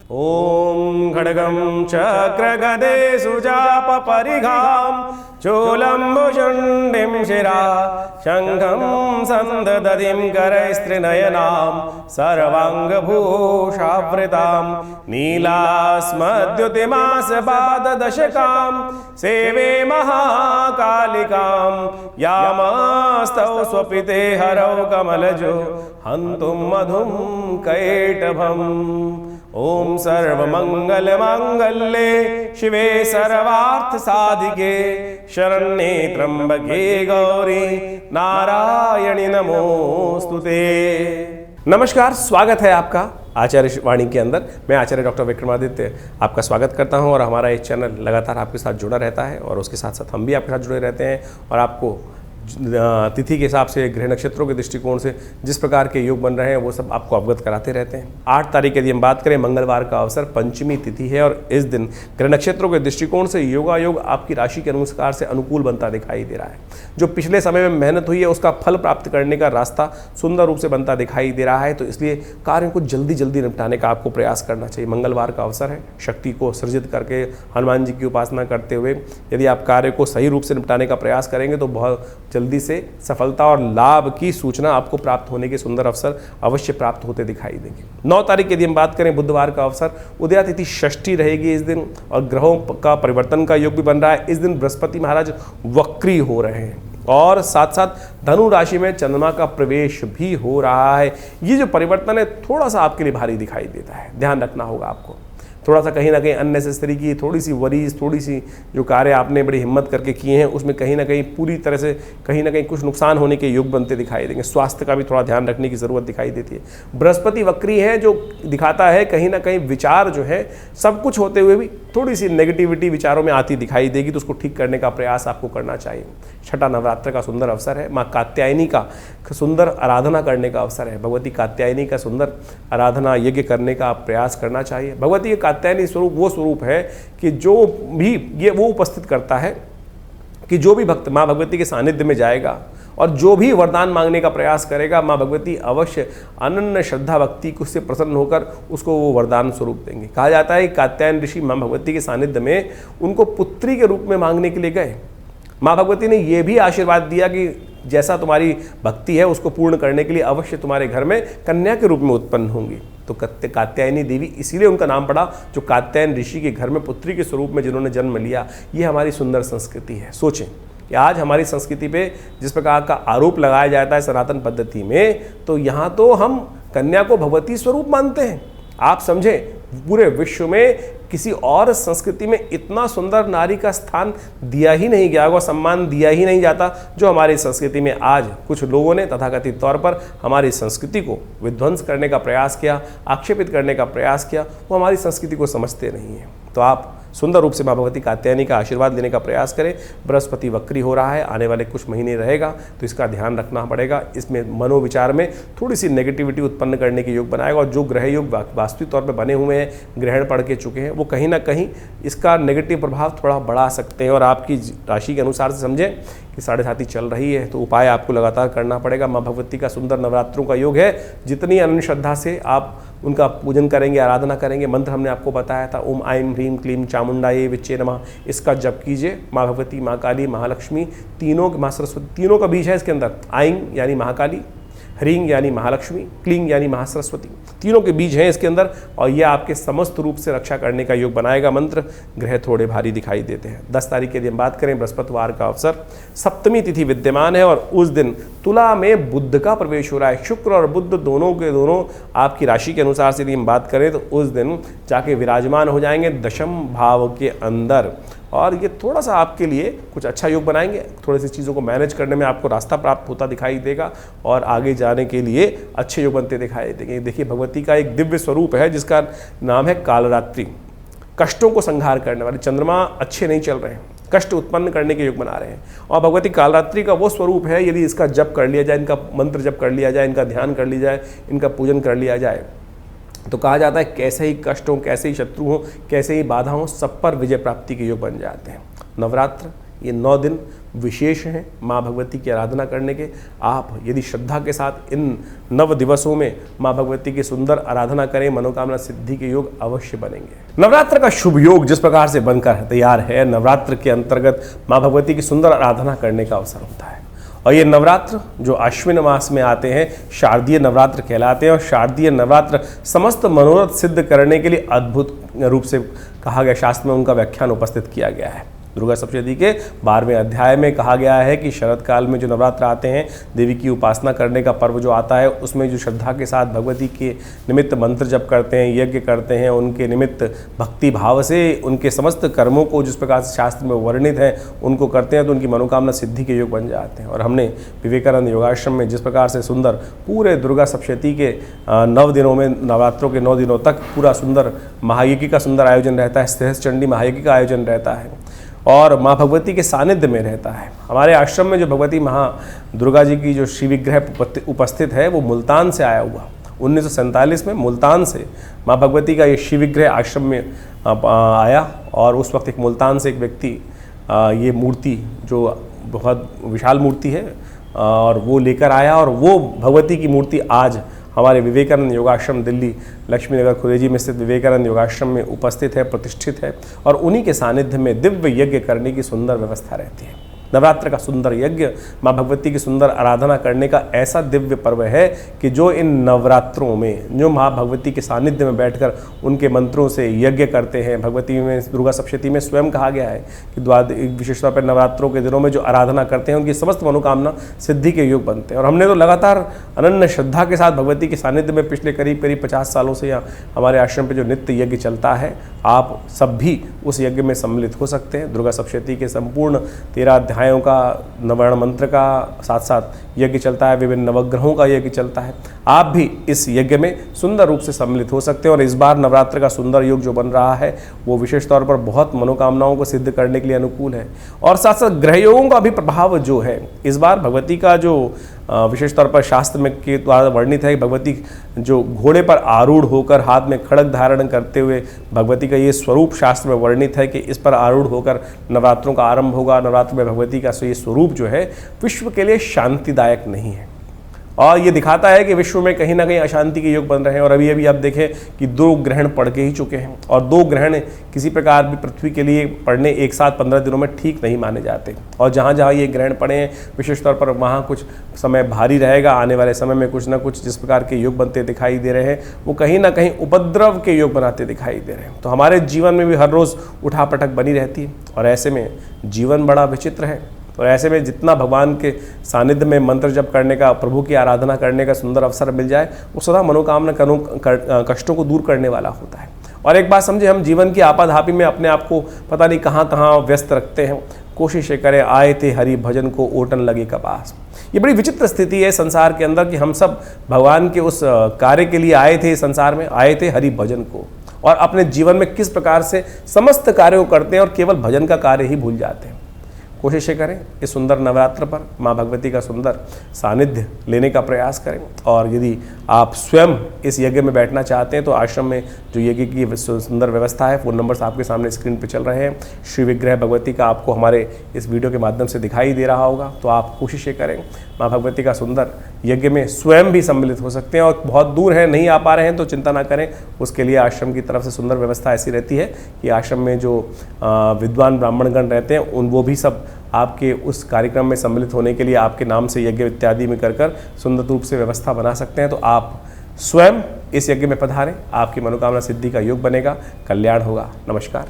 ॐ खड्गं चक्रगदे सुजापपरिघां चूलम्बुशुण्डिं शिरा शङ्खं सन्ददतिं करैस्त्रिनयनां सर्वाङ्गभूषावृतां नीलास्मद्युतिमासपाददशकां सेवे महाकालिकां यामास्तौ स्वपिते हरौ कमलजो हन्तुं मधुं कैटभम्। ओम सर्वमंगलमांगल्ये शिवे सर्वार्थसाधिके शरण्ये त्र्यंबके गौरी नारायणी नमोस्तुते। नमस्कार, स्वागत है आपका आचार्य वाणी के अंदर। मैं आचार्य डॉक्टर विक्रमादित्य आपका स्वागत करता हूं और हमारा ये चैनल लगातार आपके साथ जुड़ा रहता है और उसके साथ साथ हम भी आपके साथ जुड़े रहते हैं और आपको तिथि के हिसाब से ग्रह नक्षत्रों के दृष्टिकोण से जिस प्रकार के योग बन रहे हैं वो सब आपको अवगत कराते रहते हैं। 8 तारीख के यदि हम बात करें, मंगलवार का अवसर, पंचमी तिथि है और इस दिन ग्रह नक्षत्रों के दृष्टिकोण से योगा योग आपकी राशि के अनुसार से अनुकूल बनता दिखाई दे रहा है। जो पिछले समय में मेहनत हुई है उसका फल प्राप्त करने का रास्ता सुंदर रूप से बनता दिखाई दे रहा है, तो इसलिए कार्यों को जल्दी जल्दी निपटाने का आपको प्रयास करना चाहिए। मंगलवार का अवसर है, शक्ति को सृजित करके हनुमान जी की उपासना करते हुए यदि आप कार्य को सही रूप से निपटाने का प्रयास करेंगे तो बहुत जल्दी से सफलता और लाभ की सूचना आपको प्राप्त होने के सुंदर अवसर अवश्य प्राप्त होते दिखाई देंगे। 9 तारीख यदि हम बात करें, बुधवार का अवसर, उदया तिथि षष्ठी रहेगी इस दिन और ग्रहों का परिवर्तन का योग भी बन रहा है। इस दिन बृहस्पति महाराज वक्री हो रहे हैं और साथ साथ धनु राशि में चंद्रमा का प्रवेश भी हो रहा है। ये जो परिवर्तन है थोड़ा सा आपके लिए भारी दिखाई देता है, ध्यान रखना होगा आपको। थोड़ा सा कहीं ना कहीं अननेसेसरी की थोड़ी सी वरीज, थोड़ी सी जो कार्य आपने बड़ी हिम्मत करके किए हैं उसमें कहीं ना कहीं पूरी तरह से कहीं ना कहीं कुछ नुकसान होने के योग बनते दिखाई देंगे। स्वास्थ्य का भी थोड़ा ध्यान रखने की ज़रूरत दिखाई देती है। बृहस्पति वक्री है जो दिखाता है कहीं ना कहीं विचार जो है सब कुछ होते हुए भी थोड़ी सी नेगेटिविटी विचारों में आती दिखाई देगी, तो उसको ठीक करने का प्रयास आपको करना चाहिए। छठा नवरात्र का सुंदर अवसर है, माँ कात्यायनी का सुंदर आराधना करने का अवसर है। भगवती कात्यायनी का सुंदर आराधना यज्ञ करने का आप प्रयास करना चाहिए। भगवती के कात्यायनी स्वरूप वो स्वरूप है कि जो भी ये वो उपस्थित करता है कि जो भी भक्त माँ भगवती के सानिध्य में जाएगा और जो भी वरदान मांगने का प्रयास करेगा, माँ भगवती अवश्य अनन्य श्रद्धा भक्ति को उससे प्रसन्न होकर उसको वो वरदान स्वरूप देंगे। कहा जाता है कि कात्यायन ऋषि माँ भगवती के सानिध्य में उनको पुत्री के रूप में मांगने के लिए गए। माँ भगवती ने ये भी आशीर्वाद दिया कि जैसा तुम्हारी भक्ति है उसको पूर्ण करने के लिए अवश्य तुम्हारे घर में कन्या के रूप में उत्पन्न होंगी। तो कात्यायनी देवी इसीलिए उनका नाम पड़ा, जो कात्यायन ऋषि के घर में पुत्री के स्वरूप में जिन्होंने जन्म लिया। ये हमारी सुंदर संस्कृति है। सोचें कि आज हमारी संस्कृति पे जिस प्रकार का आरोप लगाया जाता है सनातन पद्धति में, तो यहाँ तो हम कन्या को भगवती स्वरूप मानते हैं। आप समझें, पूरे विश्व में किसी और संस्कृति में इतना सुंदर नारी का स्थान दिया ही नहीं गया होगा, सम्मान दिया ही नहीं जाता जो हमारी संस्कृति में आज कुछ लोगों ने तथाकथित तौर पर हमारी संस्कृति को विध्वंस करने का प्रयास किया, आक्षेपित करने का प्रयास किया। वो हमारी संस्कृति को समझते नहीं हैं। तो आप सुंदर रूप से माँ भगवती कात्यायनी का आशीर्वाद लेने का प्रयास करें। बृहस्पति वक्री हो रहा है, आने वाले कुछ महीने रहेगा, तो इसका ध्यान रखना पड़ेगा। इसमें मनोविचार में थोड़ी सी नेगेटिविटी उत्पन्न करने के योग बनाएगा और जो ग्रह योग वास्तविक तौर पर बने हुए हैं, ग्रहण पढ़ के चुके हैं, वो कहीं ना कहीं इसका नेगेटिव प्रभाव थोड़ा बढ़ा सकते हैं। और आपकी राशि के अनुसार से समझें कि 7.5 चल रही है, तो उपाय आपको लगातार करना पड़ेगा। माँ भगवती का सुंदर नवरात्रों का योग है। जितनी अनन्य श्रद्धा से आप उनका पूजन करेंगे, आराधना करेंगे, मंत्र हमने आपको बताया था, ओम ऐं ह्रीं क्लीं चामुंडायै विच्चे नमः, इसका जप कीजिए। माँ भगवती, माँ काली, महालक्ष्मी, तीनों, माँ सरस्वती, तीनों का बीज है इसके अंदर। ऐं यानी महाकाली, ह्रीं यानी महालक्ष्मी, क्लीं यानी महासरस्वती, तीनों के बीज हैं इसके अंदर और ये आपके समस्त रूप से रक्षा करने का योग बनाएगा। मंत्र ग्रह थोड़े भारी दिखाई देते हैं। 10 तारीख की यदि हम बात करें, बृहस्पतिवार का अवसर, सप्तमी तिथि विद्यमान है और उस दिन तुला में बुध का प्रवेश हो रहा है। शुक्र और बुध दोनों के दोनों आपकी राशि के अनुसार से यदि हम बात करें तो उस दिन जाके विराजमान हो जाएंगे दशम भाव के अंदर और ये थोड़ा सा आपके लिए कुछ अच्छा योग बनाएंगे। थोड़ी सी चीज़ों को मैनेज करने में आपको रास्ता प्राप्त होता दिखाई देगा और आगे जाने के लिए अच्छे योग बनते दिखाई देंगे। देखिए, भगवती का एक दिव्य स्वरूप है जिसका नाम है कालरात्रि। कष्टों को संहार करने वाले चंद्रमा अच्छे नहीं चल रहे हैं, कष्ट उत्पन्न करने के योग बना रहे हैं और भगवती कालरात्रि का वो स्वरूप है, यदि इसका जप कर लिया जाए, इनका मंत्र जप कर लिया जाए, इनका ध्यान कर लिया जाए, इनका पूजन कर लिया जाए, तो कहा जाता है कैसे ही कष्ट हो, कैसे ही शत्रु हो, कैसे ही बाधा हो, सब पर विजय प्राप्ति के योग बन जाते हैं। नवरात्र ये 9 दिन विशेष हैं माँ भगवती की आराधना करने के। आप यदि श्रद्धा के साथ इन 9 दिवसों में माँ भगवती की सुंदर आराधना करें, मनोकामना सिद्धि के योग अवश्य बनेंगे। नवरात्र का शुभ योग जिस प्रकार से बनकर तैयार है, नवरात्र के अंतर्गत माँ भगवती की सुंदर आराधना करने का अवसर होता है। और ये नवरात्र जो अश्विन मास में आते हैं शारदीय नवरात्र कहलाते हैं। और शारदीय नवरात्र समस्त मनोरथ सिद्ध करने के लिए अद्भुत रूप से कहा गया, शास्त्र में उनका व्याख्यान उपस्थित किया गया है। दुर्गा सप्तशती के 12वें अध्याय में कहा गया है कि शरद काल में जो नवरात्र आते हैं, देवी की उपासना करने का पर्व जो आता है, उसमें जो श्रद्धा के साथ भगवती के निमित्त मंत्र जप करते हैं, यज्ञ करते हैं, उनके निमित्त भक्ति भाव से उनके समस्त कर्मों को जिस प्रकार से शास्त्र में वर्णित है उनको करते हैं, तो उनकी मनोकामना सिद्धि के योग बन जाते हैं। और हमने विवेकानंद योगाश्रम में जिस प्रकार से सुंदर पूरे दुर्गा सप्तशती के 9 दिनों में, नवरात्रों के 9 दिनों तक पूरा सुंदर महायज्ञ का सुंदर आयोजन रहता है, सहस्त्र चंडी महायज्ञ का आयोजन रहता है और माँ भगवती के सानिध्य में रहता है। हमारे आश्रम में जो भगवती दुर्गा जी की जो श्री विग्रह उपस्थित है वो मुल्तान से आया हुआ। 1947 में मुल्तान से माँ भगवती का ये श्री विग्रह आश्रम में आया और उस वक्त एक मुल्तान से एक व्यक्ति ये मूर्ति जो बहुत विशाल मूर्ति है और वो लेकर आया और वो भगवती की मूर्ति आज हमारे विवेकानंद योगाश्रम दिल्ली लक्ष्मी नगर खुरेजी में स्थित विवेकानंद योगाश्रम में उपस्थित है, प्रतिष्ठित है। और उन्हीं के सानिध्य में दिव्य यज्ञ करने की सुंदर व्यवस्था रहती है। नवरात्र का सुंदर यज्ञ, माँ भगवती की सुंदर आराधना करने का ऐसा दिव्य पर्व है कि जो इन नवरात्रों में जो माँ भगवती के सानिध्य में बैठकर उनके मंत्रों से यज्ञ करते हैं, भगवती में दुर्गा सप्तशती में स्वयं कहा गया है कि विशेष तौर पर नवरात्रों के दिनों में जो आराधना करते हैं उनकी समस्त मनोकामना सिद्धि के योग बनते हैं। और हमने तो लगातार अनन्य श्रद्धा के साथ भगवती के सानिध्य में पिछले करीब 50 सालों से यहाँ हमारे आश्रम पर जो नित्य यज्ञ चलता है, आप सब भी उस यज्ञ में सम्मिलित हो सकते हैं। दुर्गा सप्तशती के संपूर्ण 13 अध्यायों का, नवर्ण मंत्र का साथ साथ यज्ञ चलता है, विभिन्न नवग्रहों का यज्ञ चलता है। आप भी इस यज्ञ में सुंदर रूप से सम्मिलित हो सकते हैं। और इस बार नवरात्र का सुंदर योग जो बन रहा है वो विशेष तौर पर बहुत मनोकामनाओं को सिद्ध करने के लिए अनुकूल है। और साथ साथ ग्रह योगों का भी प्रभाव जो है इस बार भगवती का जो विशेष तौर पर शास्त्र में के द्वारा वर्णित है, भगवती जो घोड़े पर आरूढ़ होकर हाथ में खड्ग धारण करते हुए भगवती का ये स्वरूप शास्त्र में वर्णित है कि इस पर आरूढ़ होकर नवरात्रों का आरंभ होगा। नवरात्र में भगवती का ये स्वरूप जो है विश्व के लिए शांतिदायक नहीं है और ये दिखाता है कि विश्व में कहीं ना कहीं अशांति के योग बन रहे हैं। और अभी अभी आप देखें कि 2 ग्रहण पड़ के ही चुके हैं और 2 ग्रहण किसी प्रकार भी पृथ्वी के लिए पड़ने एक साथ 15 दिनों में ठीक नहीं माने जाते। और जहाँ जहाँ ये ग्रहण पड़े हैं विशेष तौर पर वहाँ कुछ समय भारी रहेगा। आने वाले समय में कुछ ना कुछ जिस प्रकार के योग बनते दिखाई दे रहे हैं वो कहीं ना कहीं उपद्रव के योग बनाते दिखाई दे रहे हैं। तो हमारे जीवन में भी हर रोज़ उठापटक बनी रहती है और ऐसे में जीवन बड़ा विचित्र है। और ऐसे में जितना भगवान के सानिध्य में मंत्र जप करने का, प्रभु की आराधना करने का सुंदर अवसर मिल जाए, वो सदा मनोकामना कष्टों को दूर करने वाला होता है। और एक बात समझे, हम जीवन की आपाधापी में अपने आप को पता नहीं कहाँ कहाँ व्यस्त रखते हैं। कोशिश करें, आए थे हरि भजन को ओटन लगे कपास। ये बड़ी विचित्र स्थिति है संसार के अंदर कि हम सब भगवान के उस कार्य के लिए आए थे, संसार में आए थे हरि भजन को, और अपने जीवन में किस प्रकार से समस्त कार्यों को करते हैं और केवल भजन का कार्य ही भूल जाते हैं। कोशिश करें इस सुंदर नवरात्र पर माँ भगवती का सुंदर सानिध्य लेने का प्रयास करें। और यदि आप स्वयं इस यज्ञ में बैठना चाहते हैं तो आश्रम में जो यज्ञ की सुंदर व्यवस्था है, फ़ोन नंबर्स आपके सामने स्क्रीन पर चल रहे हैं। श्री विग्रह भगवती का आपको हमारे इस वीडियो के माध्यम से दिखाई दे रहा होगा। तो आप कोशिश करें माँ भगवती का सुंदर यज्ञ में स्वयं भी सम्मिलित हो सकते हैं। और बहुत दूर हैं, नहीं आ पा रहे हैं तो चिंता ना करें, उसके लिए आश्रम की तरफ से सुंदर व्यवस्था ऐसी रहती है कि आश्रम में जो विद्वान ब्राह्मणगण रहते हैं वो भी सब आपके उस कार्यक्रम में सम्मिलित होने के लिए आपके नाम से यज्ञ इत्यादि में कर सुंदर रूप से व्यवस्था बना सकते हैं। तो आप स्वयं इस यज्ञ में पधारें, आपकी मनोकामना सिद्धि का योग बनेगा, कल्याण होगा। नमस्कार।